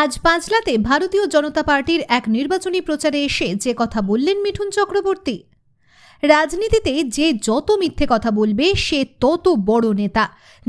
আজ পাঁচলাতে ভারতীয় জনতা পার্টির এক নির্বাচনী প্রচারে এসে যে কথা বললেন মিঠুন চক্রবর্তী। রাজনীতিতে যে যত মিথ্যে কথা বলবে সে তত বড় নেতা,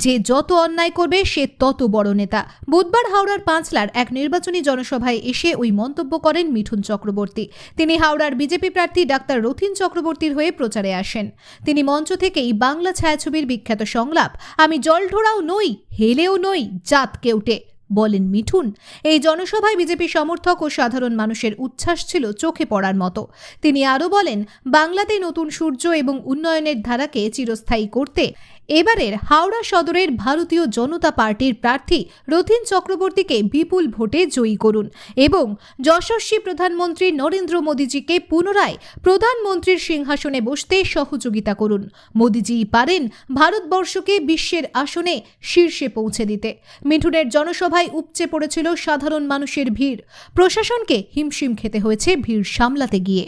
যে যত অন্যায় করবে সে তত বড় নেতা। বুধবার হাওড়ার পাঁচলার এক নির্বাচনী জনসভায় এসে ওই মন্তব্য করেন মিঠুন চক্রবর্তী। তিনি হাওড়ার বিজেপি প্রার্থী ডাক্তার রথীন চক্রবর্তীর হয়ে প্রচারে আসেন। তিনি মঞ্চ থেকেই বাংলা ছায়াছবির বিখ্যাত সংলাপ "আমি জলঢোড়াও নই, হেলেও নই, জাত কেউটে" বলেন মিঠুন। এই জনসভায় বিজেপি সমর্থক ও সাধারণ মানুষের উচ্ছ্বাস ছিল চোখে পড়ার মতো। তিনি আরও বলেন, বাংলাতে নতুন সূর্য এবং উন্নয়নের ধারাকে চিরস্থায়ী করতে এবারের হাওড়া সদরের ভারতীয় জনতা পার্টির প্রার্থী রথীন চক্রবর্তীকে বিপুল ভোটে জয়ী করুন এবং যশস্বী প্রধানমন্ত্রী নরেন্দ্র মোদীজিকে পুনরায় প্রধানমন্ত্রীর সিংহাসনে বসতে সহযোগিতা করুন। মোদীজি পারেন ভারতবর্ষকে বিশ্বের আসনে শীর্ষে পৌঁছে দিতে। মিঠুনের জনসভায় উপচে পড়েছিল সাধারণ মানুষের ভিড়। প্রশাসনকে হিমশিম খেতে হয়েছে ভিড় সামলাতে গিয়ে।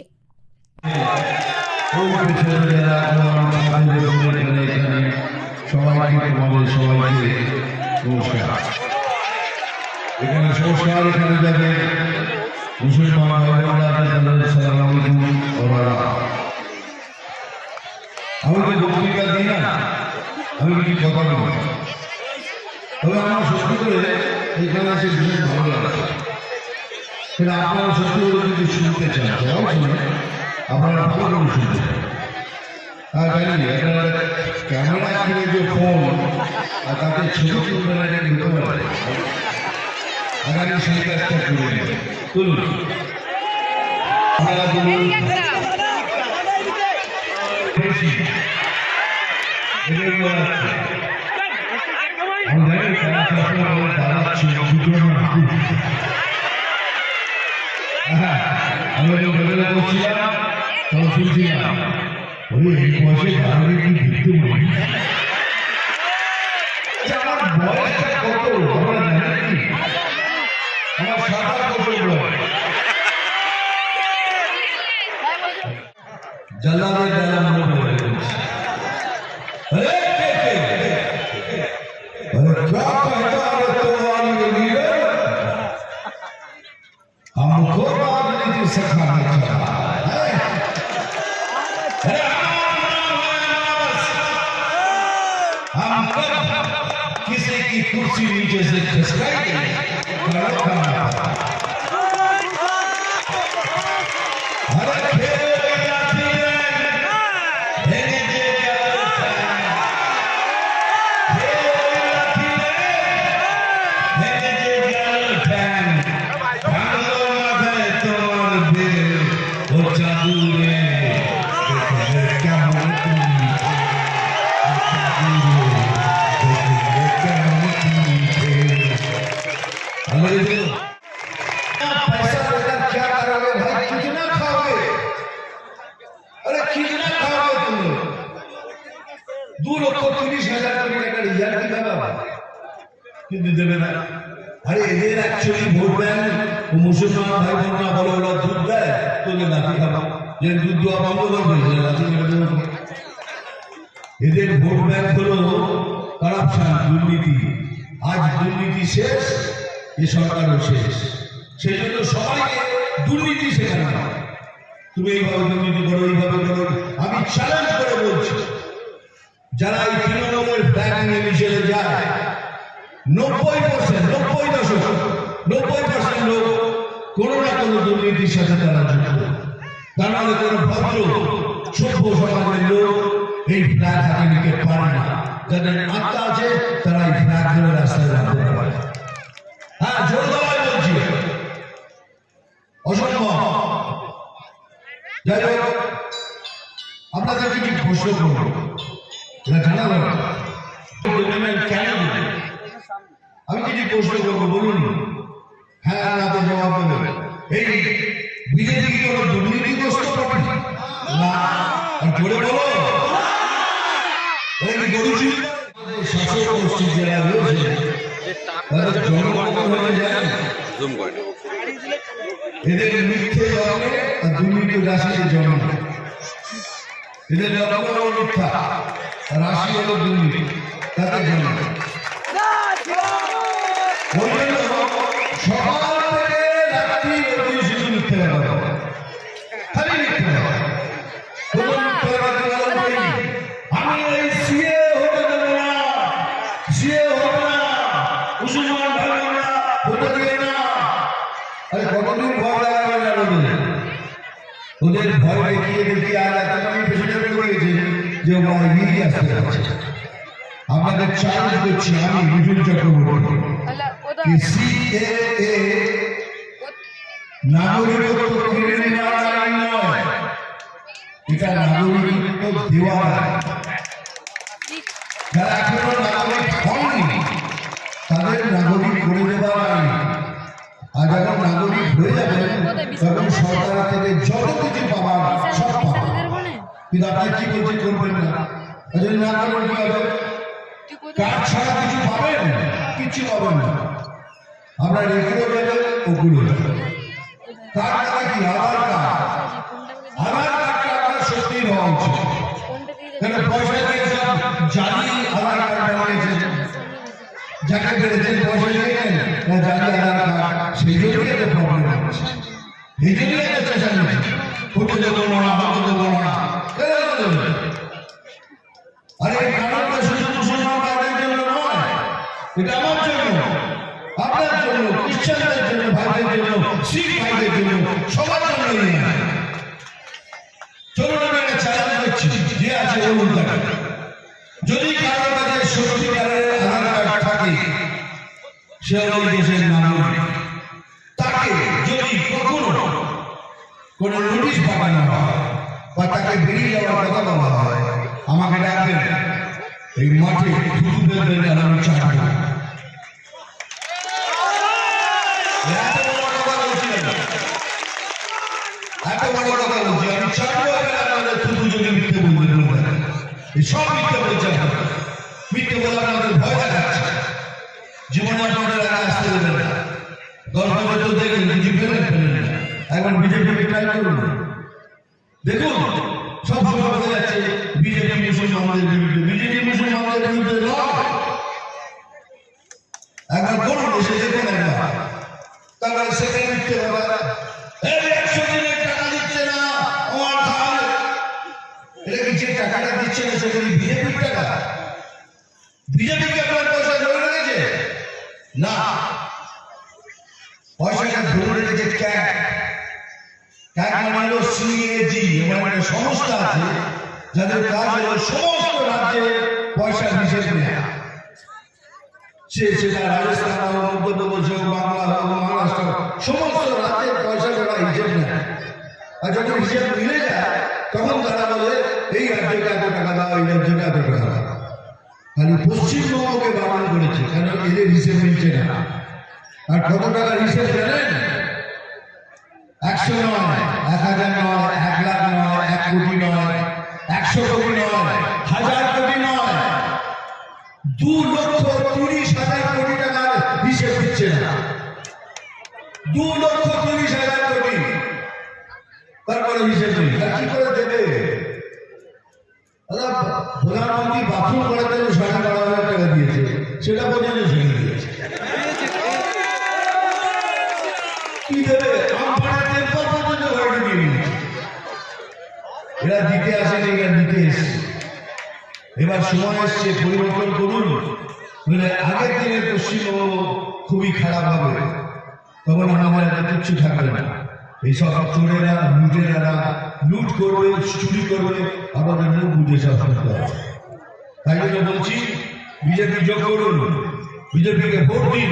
সবাইকে নমস্কার। এখানে সংস্কার এখানে যাবে মুসলমান আমি তো বক্তৃতা দিই না, আমি কিছু কথা বলি, তবে আমার সত্যি করে এখানে এসে ভীষণ ভালো লাগছে। সেটা আপনারা সত্যি করে যদি শুনতে চান, সবাই শুনে আপনারা ভালো করে শুনতে চান। আর জানি ক্যামেরা কিনে যে ফোন আর তাতে ছবি তুলবেন নিতে পারে, আগামী সেই কাজটা করে নেবে। তুলুন আপনারা তুলুন। আমি বলছিলাম তখন শুনছিলাম এই বয়সে দাঁড়িয়ে কি দেখতে পারি, আমার বয়সটা কত আমরা জানি, আমার 7 বছর বয়স। জ্বালাবে জ্বালা মনে পড়ে গেছে। हमको राजनीति सिखाना चाहता है, हम किसी की कुर्सी नीचे से खिसकाएंगे। पैसा लेकर क्या करोगे भाई, कितना खाओगे? अरे कितना खाओगे तुम लोग? 2,30,000 টাকা রিজার্ভ দিতে পারবে কিন্তু দেবে না। আরে এদের অ্যাকচুয়ালি ভোট ব্যাংক মুসলমান ভাই বোনরা বলে ওরা দুধ দেয়, তোলে লাঠি খাবো, যে দুধ দেওয়া বন্ধ করবে লাঠি মেরে দেবো। এদের ভোট ব্যাংক হলো কারাপশন, দুর্নীতি। আজ দুর্নীতি শেষ, এ সরকারও শেষ। সেই জন্য সবাইকে দুর্নীতি শেখানো। তুমি এইভাবে দুর্নীতি করো, এইভাবে করো। আমি চ্যালেঞ্জ করে বলছি, যারা এই তৃণমূলের ফ্ল্যাগ নিয়ে মিছিলে যায়, 90% লোক কোনো না কোনো দুর্নীতির সাথে তারা যুক্ত। তার মানে কোনো ভদ্র সভ্য সমাজের লোক এই ফ্ল্যাগ হাতে নিতে পারে না। যাদের আত্মা আছে তারা এই ফ্ল্যাগ ধরে রাস্তায় নামতে পারে। হ্যাঁ, জোর গলায় বলছি, অসম্ভব। যাই হোক, আপনাদেরকে কি প্রশ্ন করবো এটা জানাবেন কেন? আমি কিছু প্রশ্ন করবো, বলুন। হ্যাঁ না তো জবাব দেবেন। এই বিজেপি কি কোনো দুর্নীতিগ্রস্ত পার্টি না? জোরে বলো। শাসক গোষ্ঠী যারা রয়েছে তাদের জনগণ হয়ে যায়, এদের মিথ্যে জন্মে আর দুর্নীতি রাশিতে জন্মে। এদের জন্ম হলো মিথ্যা, রাশি হলো দুর্নীতি, তাদের জন্ম। সবাই আরে কতদিন ভয় লাগাবে না ওদের ভয় দেখিয়ে আর এতটাই পেছনে পড়ে গেছে যে ওরা এগিয়ে আসতে পারছে। আপনাদের চ্যালেঞ্জ করছি আমি মিঠুন চক্রবর্তী, সিএএ নাগরিকত্ব কেড়ে নেওয়ার আইন নয়, এটা নাগরিকত্ব দেওয়ার আইন। যারা এখনো নাগরিক হয়নি তাদের নাগরিক করে দেওয়ার আইন। আর যখন নাগরিক হয়ে যাবেন তখন সরকার থেকে যত কিছু পাওয়ার সব পাবেন, কিন্তু আপনি কি করবেন না, যদি না করেন কি হবে? কার্ড ছাড়া কিছু পাবেন? কিছু পাবেন না। আমরা রেখে দেবেন ওগুলো কার্ড কি আধার কার্ড, আধার কার্ডটা আপনার সত্যি হওয়া উচিত। কেন পয়সা দিয়ে সব জালি আধার কার্ড বানিয়েছে, যাকে পেরেছেন পয়সা দিয়েছেন জালি আধার কার্ড, সেই জন্যই একটা প্রবলেম হচ্ছে, এই জন্যই একটা চেষ্টা নিচ্ছে হতে দেবো না, হতে দেবো না। আরে এই কারণটা শুধু মুসলমান ভাইদের জন্য নয়, এটা আমার জন্য, আপনার জন্য, খ্রিস্টানদের জন্য, ভাইদের জন্য, শিখ ভাইদের জন্য, সবার জন্য। চলুন আমি একটা চ্যালেঞ্জ করছি, যে আছে বলুন তাকে, যদি কারোর কাছে সত্যিকারের আধার কার্ড থাকে, সে ওই দেশের নাগরিক, তাকে যদি কখনো কোন নোটিশ পাঠানো হয় বা তাকে বেরিয়ে যাওয়ার কথা বলা হয়, আমাকে ডাকবেন, এই মাঠে থুতু ফেলবেন আর আমি চাটব। এত বড় কথা বলছি, আমি চাটবো। আপনাদের থুতু যদি মিথ্যে বলবেন, এই সব মিথ্যে বলছে, মিথ্যে বলে আপনাদের ভয় দেখাচ্ছে, জীবনে আপনাদের আগে আসতে দেবেন না। 10 বছর দেখেন কিছু ফেলেন না, এখন বিজেপি ট্রাই করুন, দেখুন সব সময় বলে যাচ্ছে বিজেপি মুসলমানদের বিরুদ্ধে, বিজেপি মুসলমানদের বিরুদ্ধে নয়। একবার কোন দেশে দেখুন একবার, তারপরে সেখানে মিথ্যে ব্যাপার, 100 দিনের টাকা দিচ্ছে না আমার খাল, এটা কি যে টাকাটা দিচ্ছে না সেটা কি বিজেপির টাকা? বিজেপিকে আপনার পয়সা ধরে রেখেছে না, পয়সাটা ধরে রেখেছে ক্যাগ। ক্যাগ মানে হলো সিএজি, এমন একটা সংস্থা আছে যাদের কাজ হলো সমস্ত রাজ্যে পয়সা হিসেব নেওয়া। সেটা রাজস্থান হোক, মধ্যপ্রদেশ হোক, বাংলা হোক, মহারাষ্ট্র, সমস্ত রাজ্যের পয়সা তারা হিসেব নেয়। আর যখন হিসেব মিলে যায় তখন তারা বলে এই রাজ্যকে এত টাকা দাও, এই রাজ্যকে এত টাকা দাও। খালি পশ্চিমবঙ্গকে বারণ করেছে, কেন এদের হিসেব মিলছে না। আর কত টাকার হিসেব জানেন? 100 নয়, 1000 নয়, 1 লাখ নয়, 1 কোটি নয়, 100 কোটি নয়, 1000 কোটি নয়, 2,30,000 কোটি টাকার হিসেব দিচ্ছে না। 2,30,000 কোটি, তারপরে হিসেব নেই, কি করে দেবে? প্রধানমন্ত্রী বাথরুম করার জন্য 12,500 টাকা দিয়েছে, সেটা পর্যন্ত ছেড়ে দিয়েছে। কি দেবে? এরা দিতে আসেনি, এরা দিতে এসছে। এবার সময় এসছে পরিবর্তন করুন, আগের দিনের পশ্চিমবঙ্গ খুবই খারাপ হবে, তখন আমাদের কিচ্ছু থাকবে না। এইসব চোরেরা, লুটেরা লুট করবে, চুরি করবে, আমাদের মুখ বুঝে সব করতে হবে। তাই জন্য বলছি বিজেপি যোগ করুন, বিজেপিকে ভোট দিন,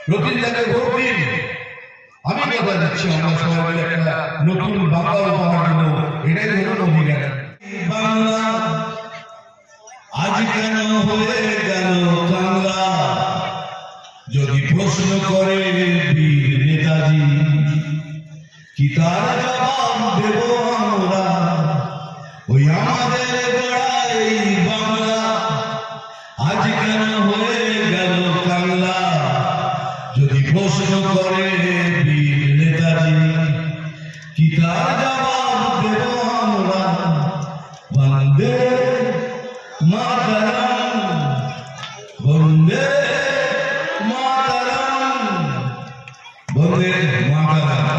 রতিনদাকে ভোট দিন। আমি কথা দিচ্ছি আমরা সবাই মিলে একটা নতুন বাংলা উপহার দেব, এটাই হলো মোদী গান। বাংলা আজ কেন হয়ে গেল কাংলা, যদি প্রশ্ন করে বীর নেতাজি, কি তার জবাব দেব আমরা? ওই আমাদের গড়াই বাংলা আজ কেন হয়ে গেল কাংলা, যদি প্রশ্ন করে বীর নেতাজি, কি তার জবাব দেব আমরা? বন্দে মাতরম, বন্দে মাতরম, বন্দে মাতরম।